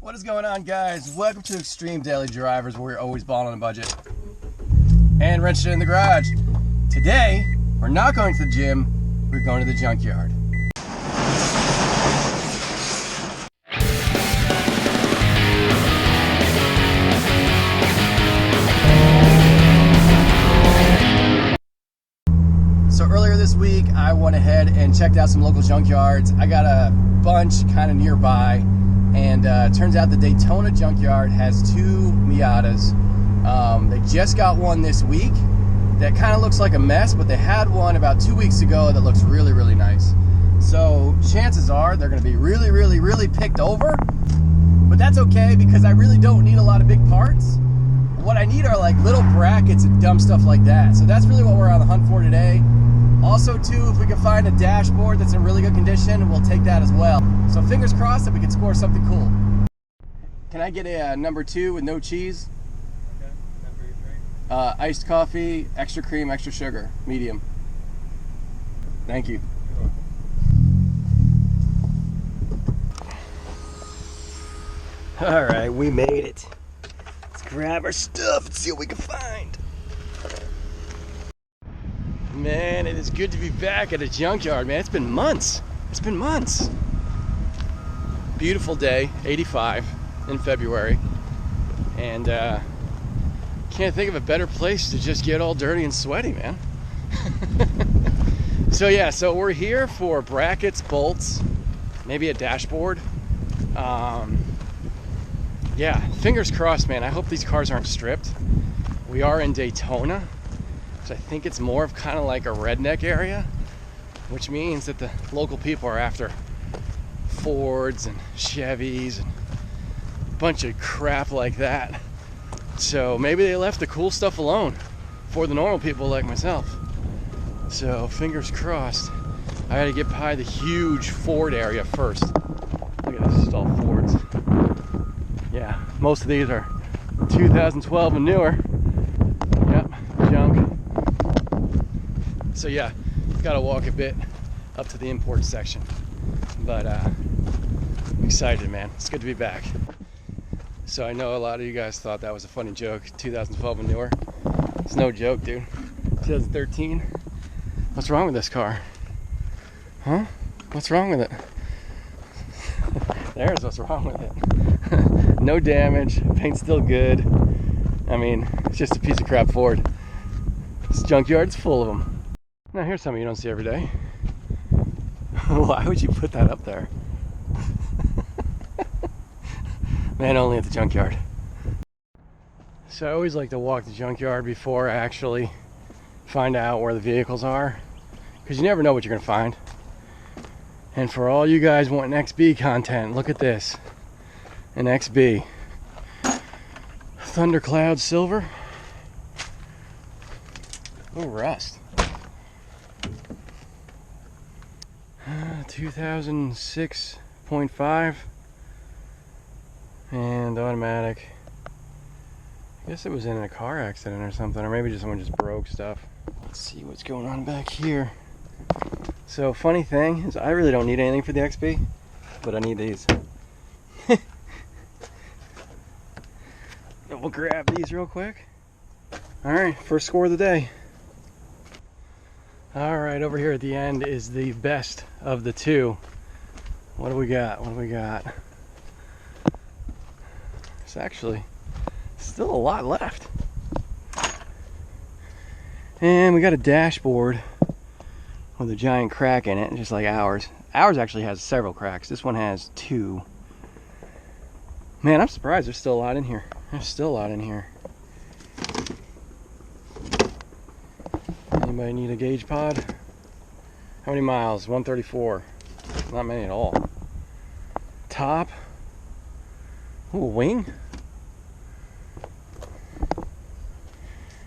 What is going on, guys? Welcome to Extreme Daily Drivers, where we're always balling on a budget and wrenching it in the garage. Today, we're not going to the gym, we're going to the junkyard. So earlier this week, I went ahead and checked out some local junkyards. I got a bunch kind of nearby. And it turns out the Daytona Junkyard has two Miatas. They just got one this week that kind of looks like a mess, but they had one about 2 weeks ago that looks really, really nice. So chances are they're going to be really, really, really picked over. But that's okay, because I really don't need a lot of big parts. What I need are like little brackets and dumb stuff like that. So that's really what we're on the hunt for today. Also, too, if we can find a dashboard that's in really good condition, we'll take that as well. So fingers crossed that we can score something cool. Can I get a number 2 with no cheese? Okay, number your drink. Iced coffee, extra cream, extra sugar, medium. Thank you. All right, we made it. Let's grab our stuff and see what we can find. Man, it is good to be back at a junkyard, man. It's been months. It's been months. Beautiful day, 85 in February. And can't think of a better place to just get all dirty and sweaty, man. So yeah, so we're here for brackets, bolts, maybe a dashboard. Yeah, fingers crossed, man. I hope these cars aren't stripped. We are in Daytona. So I think it's more of kind of like a redneck area, which means that the local people are after Fords and Chevys and a bunch of crap like that. So maybe they left the cool stuff alone for the normal people like myself. So fingers crossed. I gotta get by the huge Ford area first. Look at this, it's all Fords. Yeah, most of these are 2012 and newer. Yep, junk. So yeah, gotta walk a bit up to the import section, but I'm excited, man. It's good to be back. So I know a lot of you guys thought that was a funny joke, 2012 and newer. It's no joke, dude. 2013. What's wrong with this car? Huh? What's wrong with it? There's what's wrong with it. No damage, paint's still good. I mean, it's just a piece of crap Ford. This junkyard's full of them. Now here's something you don't see every day. Why would you put that up there? Man, only at the junkyard. So I always like to walk the junkyard before I actually find out where the vehicles are, because you never know what you're gonna find. And for all you guys wanting XB content, look at this. An XB. Thundercloud silver. Oh, rust. 2006.5 and automatic. I guess it was in a car accident or something, or maybe just someone just broke stuff. Let's see what's going on back here. So funny thing is, I really don't need anything for the XB, but I need these. We'll grab these real quick. All right, first score of the day. All right, over here at the end is the best of the two. What do we got? What do we got? There's actually still a lot left. And we got a dashboard with a giant crack in it, just like ours. Ours actually has several cracks. This one has 2. Man, I'm surprised there's still a lot in here. There's still a lot in here. Anybody need a gauge pod? How many miles? 134. Not many at all. Top. Ooh, wing.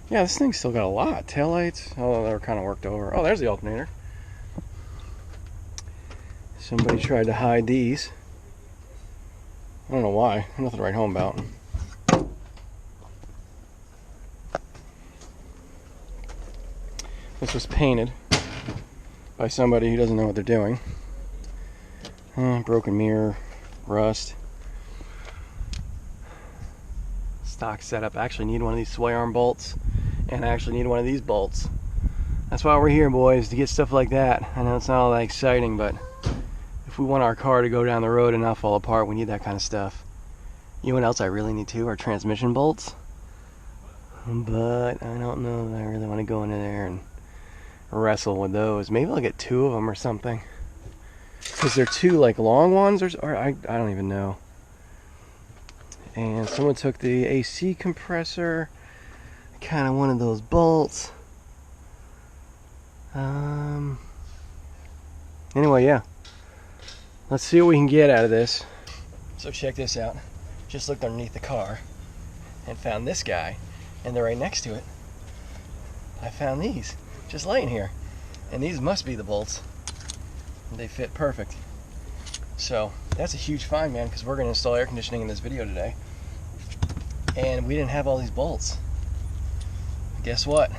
Yeah, this thing's still got a lot. Taillights. Oh, they're kind of worked over. Oh, there's the alternator. Somebody tried to hide these. I don't know why. Nothing to write home about. This was painted by somebody who doesn't know what they're doing. Broken mirror, rust. stock setup. I actually need one of these sway arm bolts, and I actually need one of these bolts. That's why we're here, boys, to get stuff like that. I know it's not all that exciting, but if we want our car to go down the road and not fall apart, we need that kind of stuff. You know what else I really need too? Are transmission bolts. But I don't know that I really want to go into there and wrestle with those. Maybe I'll get 2 of them or something. Because they're 2 like long ones, or I don't even know. And someone took the AC compressor. Kind of one of those bolts. Anyway, yeah. Let's see what we can get out of this. So check this out. Just looked underneath the car and found this guy, and they're right next to it. I found these just laying here, and these must be the bolts. They fit perfect. So that's a huge find, man, because we're going to install air conditioning in this video today, and we didn't have all these bolts. Guess what?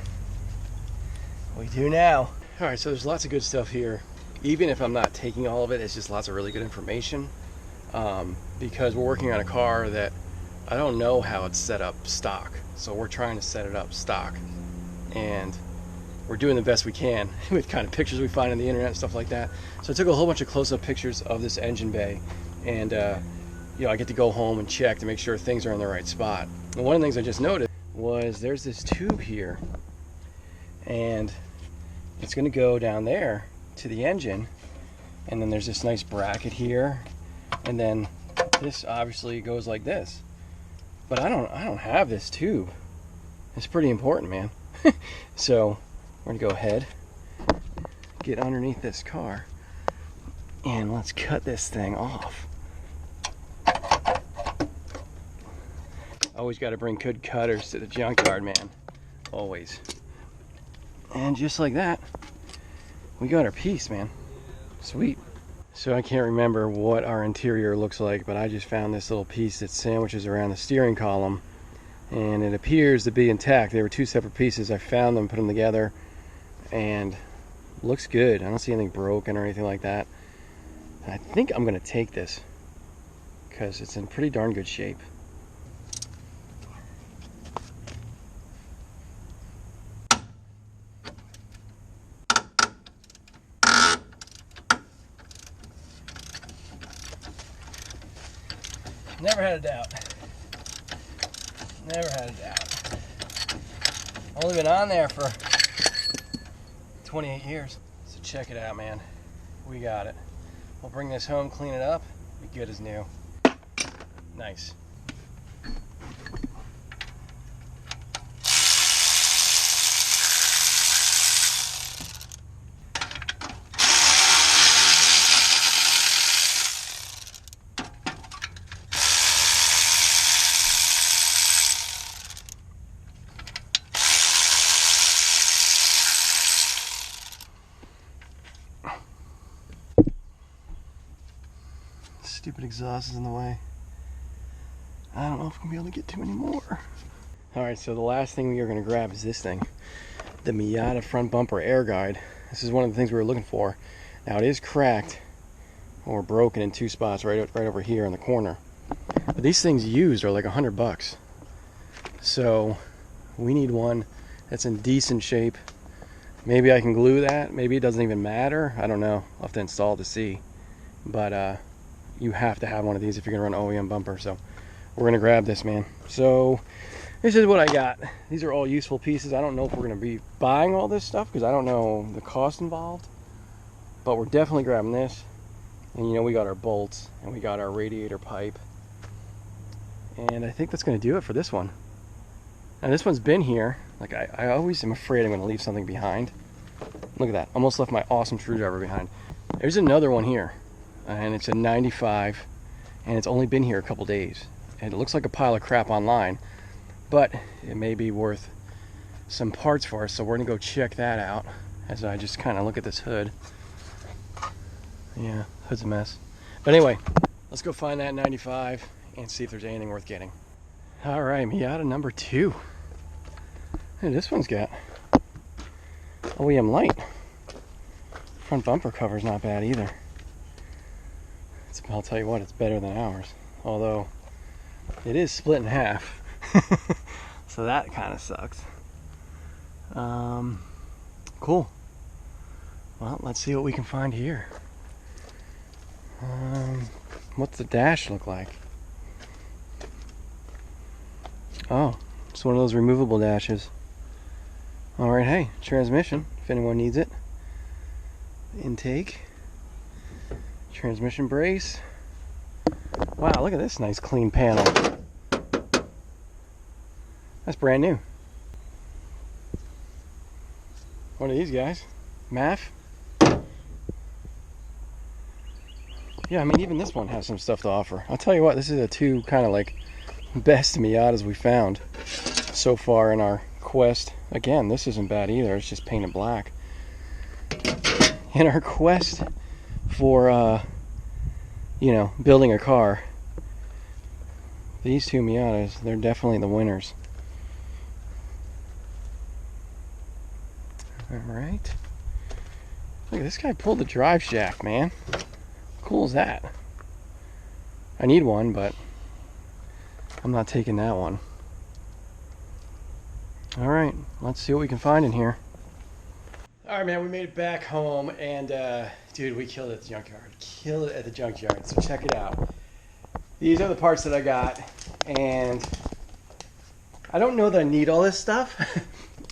We do now. All right, so there's lots of good stuff here. Even if I'm not taking all of it, it's just lots of really good information, because we're working on a car that I don't know how it's set up stock. So we're trying to set it up stock, and we're doing the best we can with kind of pictures we find on the internet and stuff like that. So I took a whole bunch of close-up pictures of this engine bay, and you know, I get to go home and check to make sure things are in the right spot. And one of the things I just noticed was there's this tube here, and it's going to go down there to the engine, and then there's this nice bracket here, and then this obviously goes like this. But I don't have this tube. It's pretty important, man. So we're gonna go ahead, get underneath this car, and let's cut this thing off. Always got to bring good cutters to the junkyard, man. Always. And just like that, we got our piece, man. Sweet. So I can't remember what our interior looks like, but I just found this little piece that sandwiches around the steering column, and it appears to be intact. They were 2 separate pieces. I found them, put them together, and looks good. I don't see anything broken or anything like that. I think I'm gonna take this because it's in pretty darn good shape. Never had a doubt. Never had a doubt. Only been on there for 28 years. So check it out, man. We got it. We'll bring this home, clean it up, be good as new. Nice. Stupid exhaust is in the way. I don't know if I'm gonna be able to get to any more. Alright, so the last thing we are gonna grab is this thing. The Miata front bumper air guide. This is one of the things we were looking for. Now it is cracked or broken in 2 spots right over here in the corner. But these things used are like $100. So we need one that's in decent shape. Maybe I can glue that. Maybe it doesn't even matter. I don't know. I'll have to install to see. But you have to have one of these if you're gonna run OEM bumper. So we're gonna grab this, man. So this is what I got. These are all useful pieces. I don't know if we're gonna be buying all this stuff because I don't know the cost involved, but we're definitely grabbing this. And you know, we got our bolts and we got our radiator pipe, and I think that's gonna do it for this one. And this one's been here. Like I always am afraid I'm gonna leave something behind. Look at that, almost left my awesome screwdriver behind. There's another one here, and it's a 95, and it's only been here a couple days, and it looks like a pile of crap online, but it may be worth some parts for us. So we're gonna go check that out as I just kind of look at this hood. Yeah, hood's a mess, but anyway, let's go find that 95 and see if there's anything worth getting. All right, Miata number 2. Hey, this one's got OEM light. Front bumper cover's not bad either. I'll tell you what, it's better than ours. Although it is split in half. So that kind of sucks. Cool. Well, let's see what we can find here. What's the dash look like? Oh, it's one of those removable dashes. Alright, hey, transmission, if anyone needs it. Intake. Transmission brace. Wow, look at this nice clean panel. That's brand new. One of these guys. MAF. Yeah, I mean, even this one has some stuff to offer. I'll tell you what, this is a two kind of like best Miatas we found so far in our quest. Again, this isn't bad either. It's just painted black. In our quest for, you know, building a car, these two Miatas, they're definitely the winners. Alright. Look at this guy pulled the drive shaft, man. How cool is that? I need one, but I'm not taking that one. Alright, let's see what we can find in here. Alright, man, we made it back home, and dude, we killed it at the junkyard. Killed it at the junkyard, so check it out. These are the parts that I got, and I don't know that I need all this stuff,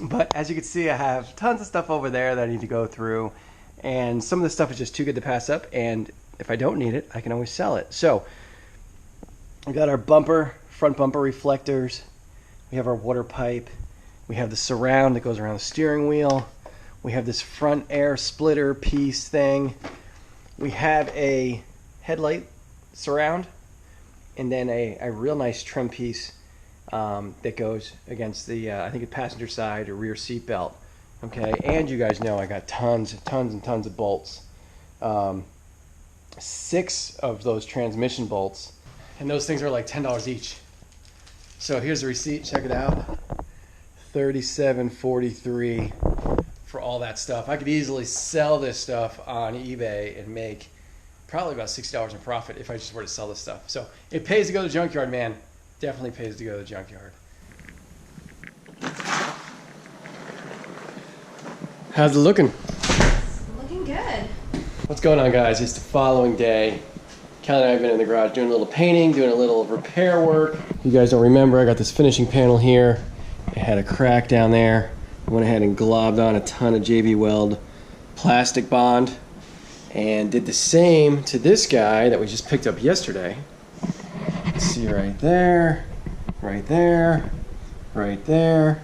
but as you can see, I have tons of stuff over there that I need to go through, and some of the stuff is just too good to pass up, and if I don't need it, I can always sell it. So, we got our bumper, front bumper reflectors, we have our water pipe, we have the surround that goes around the steering wheel, we have this front air splitter piece thing, we have a headlight surround, and then a real nice trim piece that goes against the, I think, a passenger side or rear seat belt. Okay, and you guys know I got tons and tons of bolts. 6 of those transmission bolts, and those things are like $10 each. So here's the receipt, check it out. $37.43 for all that stuff. I could easily sell this stuff on eBay and make probably about $60 in profit if I just were to sell this stuff. So it pays to go to the junkyard, man. Definitely pays to go to the junkyard. How's it looking? Looking good. What's going on, guys? It's the following day. Kelly and I have been in the garage doing a little painting, doing a little repair work. If you guys don't remember, I got this finishing panel here. It had a crack down there. I went ahead and globbed on a ton of JB Weld plastic bond and did the same to this guy that we just picked up yesterday. See right there, right there, right there.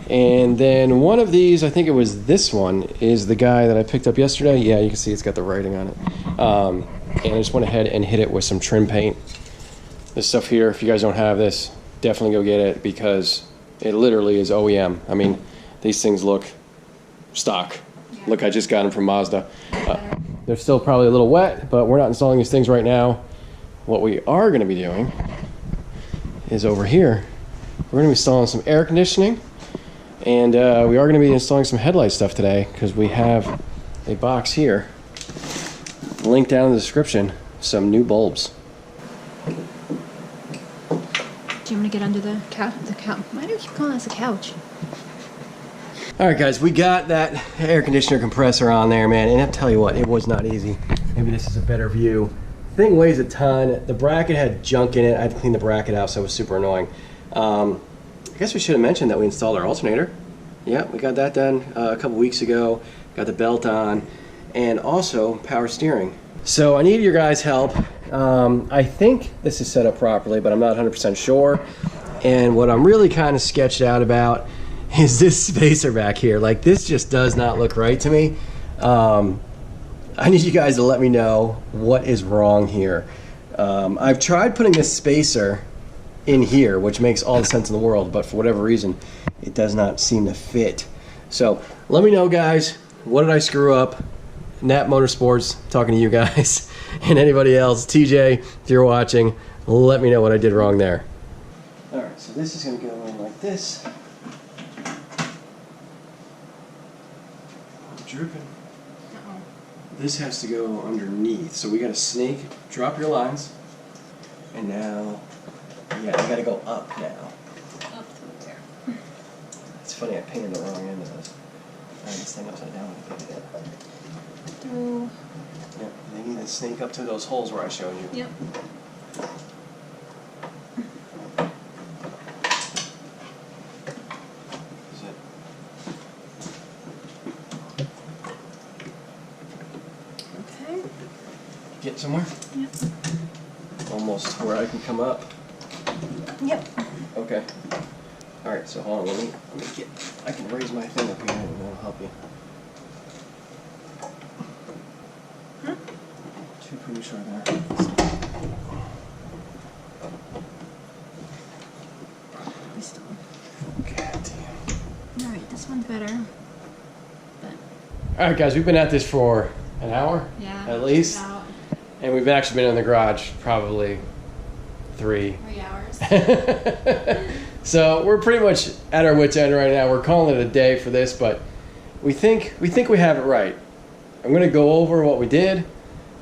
And then one of these, I think it was this one, is the guy that I picked up yesterday. Yeah, you can see it's got the writing on it. And I just went ahead and hit it with some trim paint. This stuff here, if you guys don't have this, definitely go get it because it literally is OEM. I mean, these things look stock. Yeah. Look, I just got them from Mazda. They're still probably a little wet, but we're not installing these things right now. What we are going to be doing is over here, we're going to be installing some air conditioning, and we are going to be installing some headlight stuff today because we have a box here, link down in the description, some new bulbs. Do you want to get under the couch? Why do you keep calling this a couch? Alright guys, we got that air conditioner compressor on there, man, and I'll tell you what, it was not easy. Maybe this is a better view. Thing weighs a ton. The bracket had junk in it. I had to clean the bracket out, so it was super annoying. I guess we should have mentioned that we installed our alternator. Yeah, we got that done a couple weeks ago. Got the belt on, and also power steering. So I need your guys' help. I think this is set up properly, but I'm not 100% sure. And what I'm really kind of sketched out about is this spacer back here. Like, this just does not look right to me. I need you guys to let me know what is wrong here. I've tried putting this spacer in here, which makes all the sense in the world, but for whatever reason, it does not seem to fit. So let me know, guys, what did I screw up? Nat Motorsports, talking to you guys, and anybody else. TJ, if you're watching, let me know what I did wrong there. All right, so this is gonna go in like this. Drooping. This has to go underneath, so we got to snake, drop your lines, and now Yeah, I gotta go up now. Up to there. It's funny, I painted the wrong end of this. I had this thing upside down when I painted it. Through. Yep, they need to snake up to those holes where I showed you. Yep. That's it. Okay. Get somewhere? Yep. Almost where I can come up. Yep. Okay. Alright, so hold on, let me get, I can raise my thing up here and that'll help you. Too premature there. We still. God damn. Alright, this one's better. But. Alright guys, we've been at this for an hour? Yeah. At least. About And we've actually been in the garage probably 3 hours. So we're pretty much at our wit's end right now. We're calling it a day for this, but we think we have it right. I'm going to go over what we did.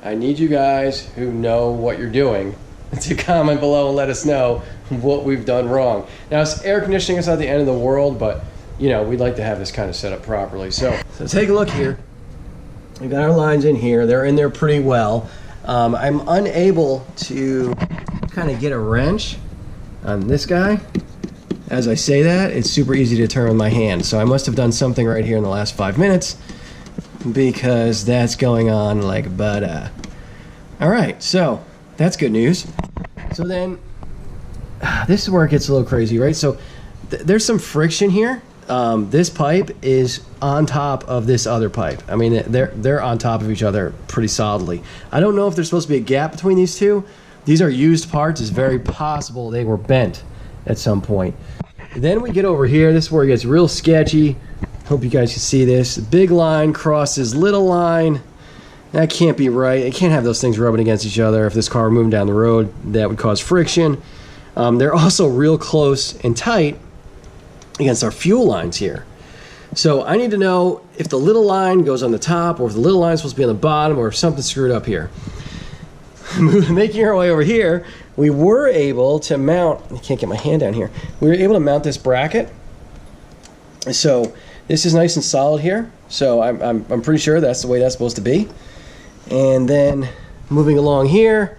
I need you guys who know what you're doing to comment below and let us know what we've done wrong. Now, air conditioning is not the end of the world, but you know, we'd like to have this kind of set up properly. So take a look here. We've got our lines in here. They're in there pretty well. I'm unable to kind of get a wrench on this guy. As I say that, it's super easy to turn with my hand. So I must have done something right here in the last 5 minutes because that's going on like butter. All right, so that's good news. So then, this is where it gets a little crazy, right? So there's some friction here. This pipe is on top of this other pipe. I mean, they're on top of each other pretty solidly. I don't know if there's supposed to be a gap between these two. These are used parts. It's very possible they were bent at some point. Then we get over here. This is where it gets real sketchy. Hope you guys can see this. Big line crosses little line. That can't be right. It can't have those things rubbing against each other. If this car were moving down the road, that would cause friction. They're also real close and tight against our fuel lines here. So I need to know if the little line goes on the top or if the little line is supposed to be on the bottom or if something's screwed up here. Making our way over here, we were able to mount, I can't get my hand down here. We were able to mount this bracket. So this is nice and solid here. So I'm pretty sure that's the way that's supposed to be. And then moving along here,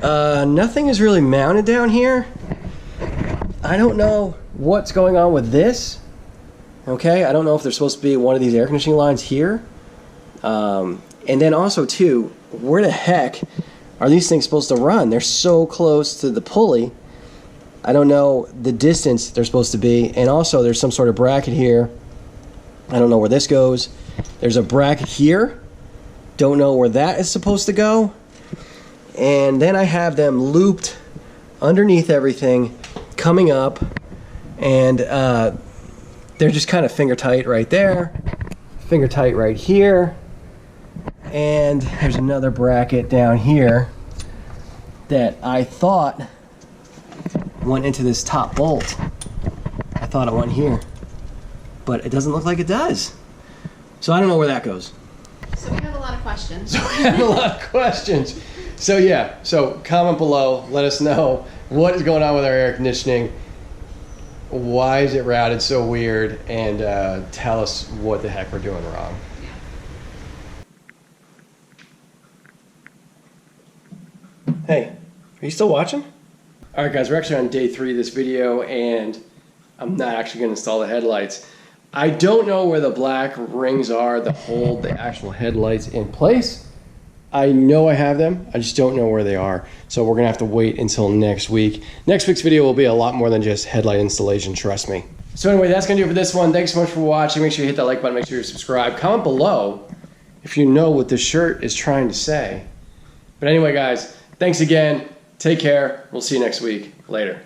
nothing is really mounted down here. I don't know what's going on with this. Okay, I don't know if there's supposed to be one of these air conditioning lines here. And then also too, where the heck are these things supposed to run? They're so close to the pulley. I don't know the distance they're supposed to be. And also there's some sort of bracket here. I don't know where this goes. There's a bracket here. Don't know where that is supposed to go. And then I have them looped underneath everything, coming up, and they're just kind of finger tight right there, finger tight right here, and there's another bracket down here that I thought went into this top bolt. I thought it went here, but it doesn't look like it does. So I don't know where that goes. So we have a lot of questions. So yeah, so comment below, let us know what is going on with our air conditioning, why is it routed so weird, and tell us what the heck we're doing wrong. Hey, are you still watching? Alright guys, we're actually on day 3 of this video, and I'm not actually going to install the headlights. I don't know where the black rings are that hold the actual headlights in place. I know I have them, I just don't know where they are. So we're gonna have to wait until next week. Next week's video will be a lot more than just headlight installation, trust me. So anyway, that's gonna do it for this one. Thanks so much for watching. Make sure you hit that like button, make sure you subscribe. Comment below if you know what this shirt is trying to say. But anyway guys, thanks again. Take care. We'll see you next week. Later.